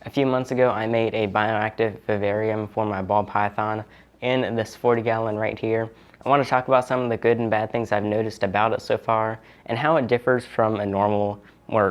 A few months ago, I made a bioactive vivarium for my ball python in this 40-gallon right here. I want to talk about some of the good and bad things I've noticed about it so far and how it differs from a more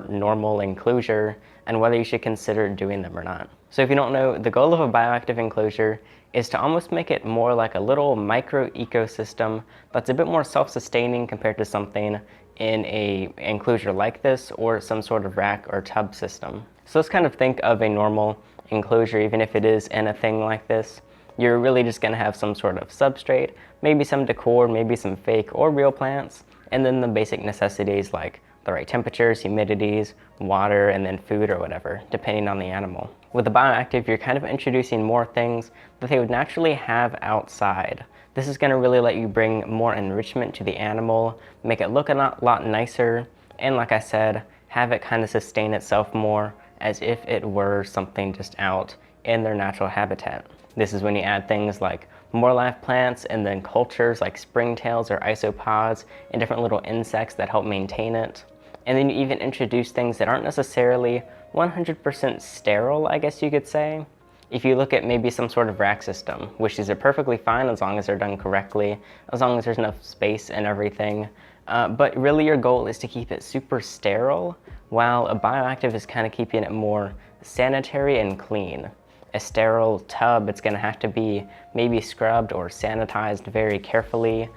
normal enclosure and whether you should consider doing them or not. So if you don't know, the goal of a bioactive enclosure is to almost make it more like a little micro ecosystem that's a bit more self-sustaining compared to something in a enclosure like this or some sort of rack or tub system. So let's kind of think of a normal enclosure, even if it is in a thing like this. You're really just going to have some sort of substrate, maybe some decor, maybe some fake or real plants, and then the basic necessities like the right temperatures, humidities, water, and then food or whatever, depending on the animal. With the bioactive, you're kind of introducing more things that they would naturally have outside. This is going to really let you bring more enrichment to the animal, make it look a lot nicer, and like I said, have it kind of sustain itself more as if it were something just out in their natural habitat. This is when you add things like more live plants and then cultures like springtails or isopods and different little insects that help maintain it. And then you even introduce things that aren't necessarily 100% sterile, I guess you could say. If you look at maybe some sort of rack system, which these are perfectly fine as long as they're done correctly, as long as there's enough space and everything. But really your goal is to keep it super sterile, while a bioactive is kind of keeping it more sanitary and clean. A sterile tub, it's going to have to be maybe scrubbed or sanitized very carefully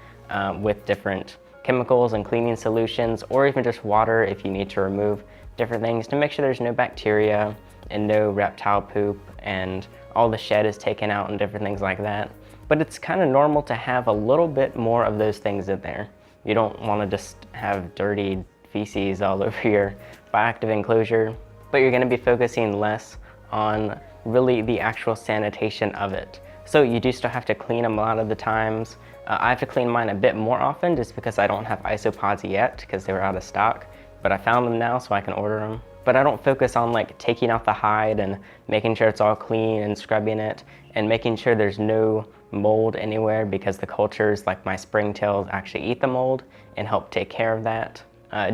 with different chemicals and cleaning solutions, or even just water if you need to remove different things to make sure there's no bacteria and no reptile poop and all the shed is taken out and different things like that. But it's kind of normal to have a little bit more of those things in there. You don't want to just have dirty feces all over your bioactive enclosure, but you're going to be focusing less on really the actual sanitation of it. So you do still have to clean them a lot of the times. I have to clean mine a bit more often just because I don't have isopods yet because they were out of stock, but I found them now so I can order them. But I don't focus on like taking out the hide and making sure it's all clean and scrubbing it and making sure there's no mold anywhere, because the cultures like my springtails actually eat the mold and help take care of that.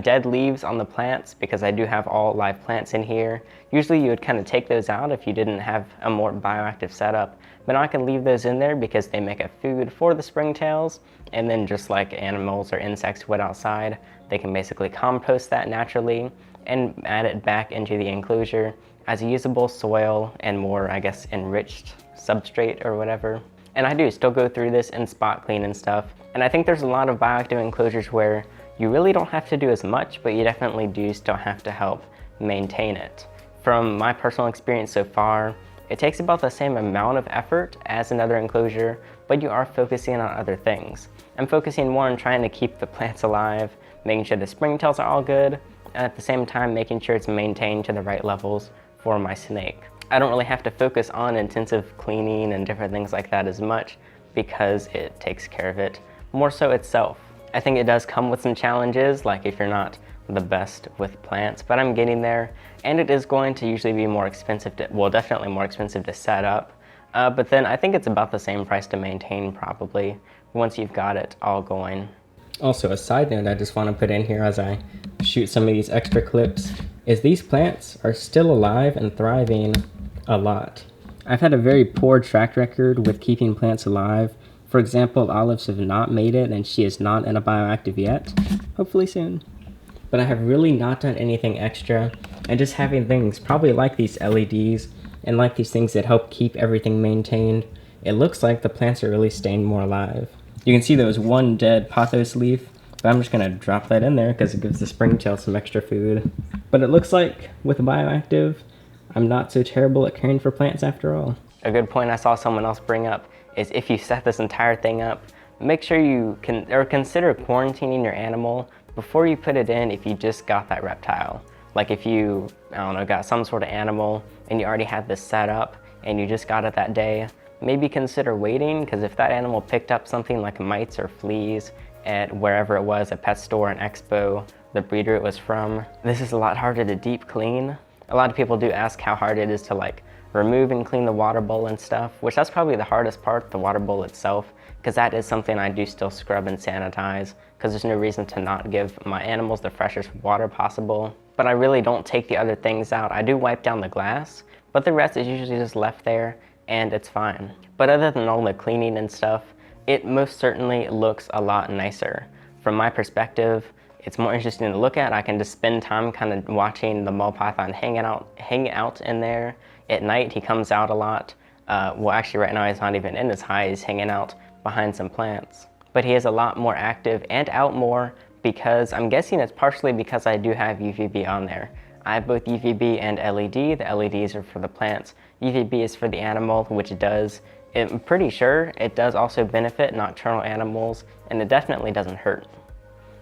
Dead leaves on the plants, because I do have all live plants in here. Usually you would kind of take those out if you didn't have a more bioactive setup, but now I can leave those in there because they make a food for the springtails, and then just like animals or insects would outside, they can basically compost that naturally and add it back into the enclosure as a usable soil and more, I guess, enriched substrate or whatever. And I do still go through this and spot clean and stuff. And I think there's a lot of bioactive enclosures where you really don't have to do as much, but you definitely do still have to help maintain it. From my personal experience so far, it takes about the same amount of effort as another enclosure, but you are focusing on other things. I'm focusing more on trying to keep the plants alive, making sure the springtails are all good, and at the same time making sure it's maintained to the right levels for my snake. I don't really have to focus on intensive cleaning and different things like that as much because it takes care of it more so itself. I think it does come with some challenges, like if you're not the best with plants, but I'm getting there, and it is going to usually be more expensive definitely more expensive to set up, but then I think it's about the same price to maintain probably once you've got it all going. Also, a side note I just want to put in here as I shoot some of these extra clips is these plants are still alive and thriving a lot. I've had a very poor track record with keeping plants alive. For example, Olives have not made it, and she is not in a bioactive yet. Hopefully soon. But I have really not done anything extra, and just having things probably like these LEDs and like these things that help keep everything maintained, it looks like the plants are really staying more alive. You can see there was one dead pothos leaf, but I'm just going to drop that in there because it gives the springtail some extra food. But it looks like with Bioactive, I'm not so terrible at caring for plants after all. A good point I saw someone else bring up is if you set this entire thing up, make sure you consider quarantining your animal before you put it in if you just got that reptile. Like if you, I don't know, got some sort of animal and you already had this set up and you just got it that day, maybe consider waiting, because if that animal picked up something like mites or fleas at wherever it was, a pet store, an expo, the breeder it was from, this is a lot harder to deep clean. A lot of people do ask how hard it is to like remove and clean the water bowl and stuff, which that's probably the hardest part, the water bowl itself, because that is something I do still scrub and sanitize, because there's no reason to not give my animals the freshest water possible. But I really don't take the other things out. I do wipe down the glass, but the rest is usually just left there and it's fine. But other than all the cleaning and stuff, it most certainly looks a lot nicer. From my perspective, it's more interesting to look at. I can just spend time kind of watching the ball python hang out in there. At night, he comes out a lot. Well, actually right now he's not even in his hive, he's hanging out behind some plants. But he is a lot more active and out more because I'm guessing it's partially because I do have UVB on there. I have both UVB and LED. The LEDs are for the plants. UVB is for the animal, which I'm pretty sure it does also benefit nocturnal animals, and it definitely doesn't hurt.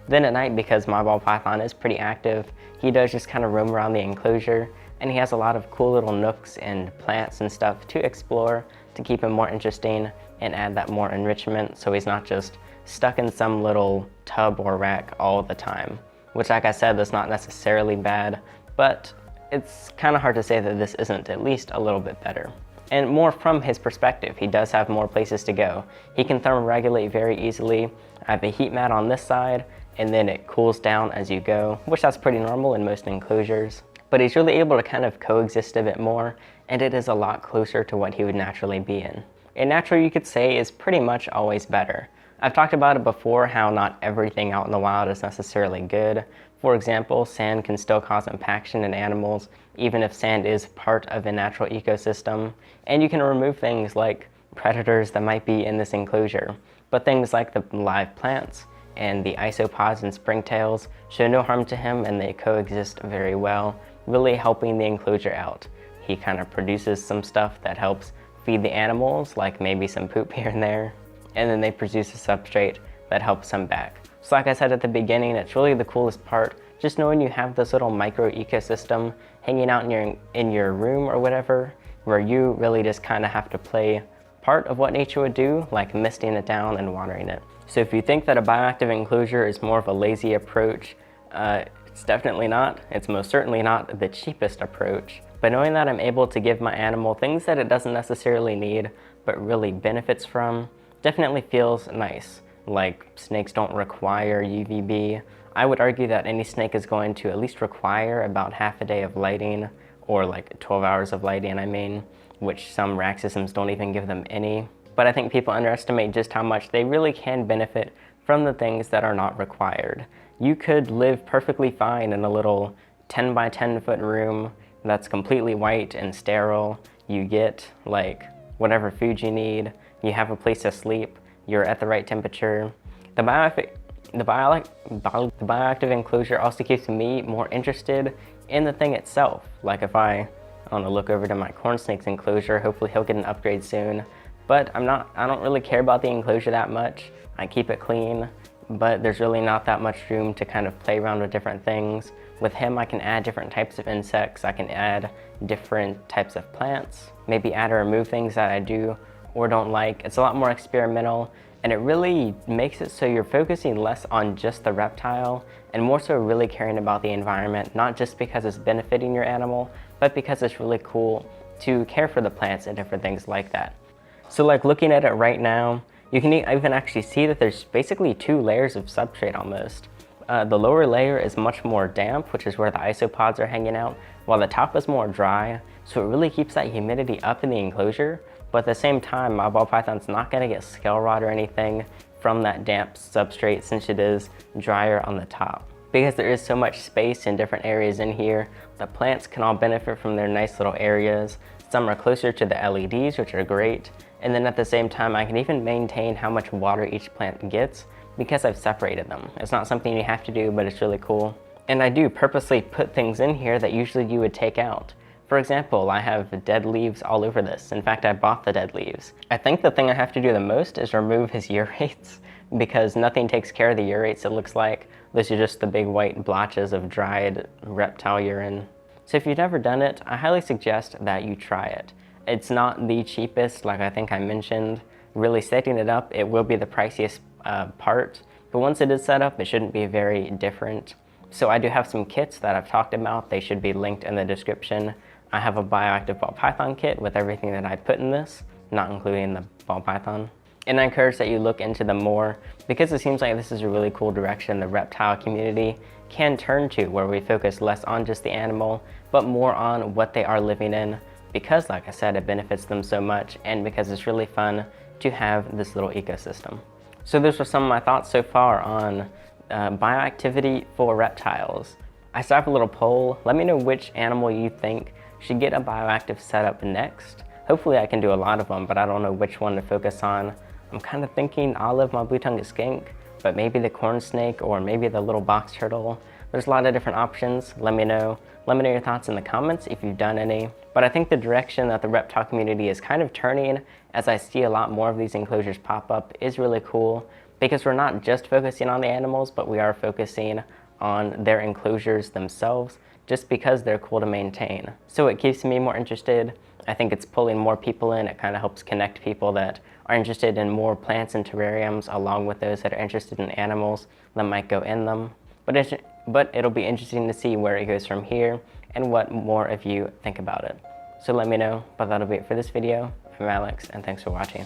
Then at night, because my ball python is pretty active, he does just kind of roam around the enclosure, and he has a lot of cool little nooks and plants and stuff to explore to keep him more interesting and add that more enrichment so he's not just stuck in some little tub or rack all the time. Which, like I said, that's not necessarily bad, but it's kind of hard to say that this isn't at least a little bit better. And more from his perspective, he does have more places to go. He can thermoregulate very easily. I have a heat mat on this side, and then it cools down as you go, which that's pretty normal in most enclosures. But he's really able to kind of coexist a bit more, and it is a lot closer to what he would naturally be in. And natural, you could say, is pretty much always better. I've talked about it before, how not everything out in the wild is necessarily good. For example, sand can still cause impaction in animals, even if sand is part of a natural ecosystem. And you can remove things like predators that might be in this enclosure. But things like the live plants and the isopods and springtails show no harm to him, and they coexist very well, really helping the enclosure out. He kind of produces some stuff that helps feed the animals, like maybe some poop here and there, and then they produce a substrate that helps them back. So like I said at the beginning, it's really the coolest part, just knowing you have this little micro ecosystem hanging out in your room or whatever, where you really just kind of have to play part of what nature would do, like misting it down and watering it. So if you think that a bioactive enclosure is more of a lazy approach, it's definitely not. It's most certainly not the cheapest approach. But knowing that I'm able to give my animal things that it doesn't necessarily need, but really benefits from, definitely feels nice. Like, snakes don't require UVB. I would argue that any snake is going to at least require about half a day of lighting, or like 12 hours of lighting, I mean, which some rack systems don't even give them any. But I think people underestimate just how much they really can benefit from the things that are not required. You could live perfectly fine in a little 10 by 10 foot room that's completely white and sterile. You get like whatever food you need, you have a place to sleep, you're at the right temperature. The bioactive enclosure also keeps me more interested in the thing itself. Like if I want to look over to my corn snake's enclosure, hopefully he'll get an upgrade soon. But I don't really care about the enclosure that much. I keep it clean, but there's really not that much room to kind of play around with different things. With him, I can add different types of insects. I can add different types of plants, maybe add or remove things that I do or don't like. It's a lot more experimental, and it really makes it so you're focusing less on just the reptile and more so really caring about the environment, not just because it's benefiting your animal, but because it's really cool to care for the plants and different things like that. So like looking at it right now, you can even actually see that there's basically 2 layers of substrate almost. The lower layer is much more damp, which is where the isopods are hanging out, while the top is more dry, so it really keeps that humidity up in the enclosure. But at the same time, my ball python's not going to get scale rot or anything from that damp substrate since it is drier on the top. Because there is so much space in different areas in here, the plants can all benefit from their nice little areas. Some are closer to the LEDs, which are great. And then at the same time, I can even maintain how much water each plant gets because I've separated them. It's not something you have to do, but it's really cool. And I do purposely put things in here that usually you would take out. For example, I have dead leaves all over this. In fact, I bought the dead leaves. I think the thing I have to do the most is remove his urates because nothing takes care of the urates, it looks like. Those are just the big white blotches of dried reptile urine. So if you've never done it, I highly suggest that you try it. It's not the cheapest, like I think I mentioned. Really setting it up, it will be the priciest part. But once it is set up, it shouldn't be very different. So I do have some kits that I've talked about. They should be linked in the description. I have a bioactive ball python kit with everything that I put in this, not including the ball python. And I encourage that you look into them more because it seems like this is a really cool direction the reptile community can turn to, where we focus less on just the animal, but more on what they are living in, because, like I said, it benefits them so much and because it's really fun to have this little ecosystem. So those were some of my thoughts so far on bioactivity for reptiles. I still have a little poll. Let me know which animal you think should get a bioactive setup next. Hopefully I can do a lot of them, but I don't know which one to focus on. I'm kind of thinking olive, my blue-tongued skink, but maybe the corn snake or maybe the little box turtle. There's a lot of different options. Let me know your thoughts in the comments if you've done any. But I think the direction that the reptile community is kind of turning, as I see a lot more of these enclosures pop up, is really cool, because we're not just focusing on the animals, but we are focusing on their enclosures themselves, just because they're cool to maintain. So it keeps me more interested. I think it's pulling more people in. It kind of helps connect people that are interested in more plants and terrariums, along with those that are interested in animals that might go in them. But it'll be interesting to see where it goes from here and what more of you think about it. So let me know, but that'll be it for this video. I'm Alex, and thanks for watching.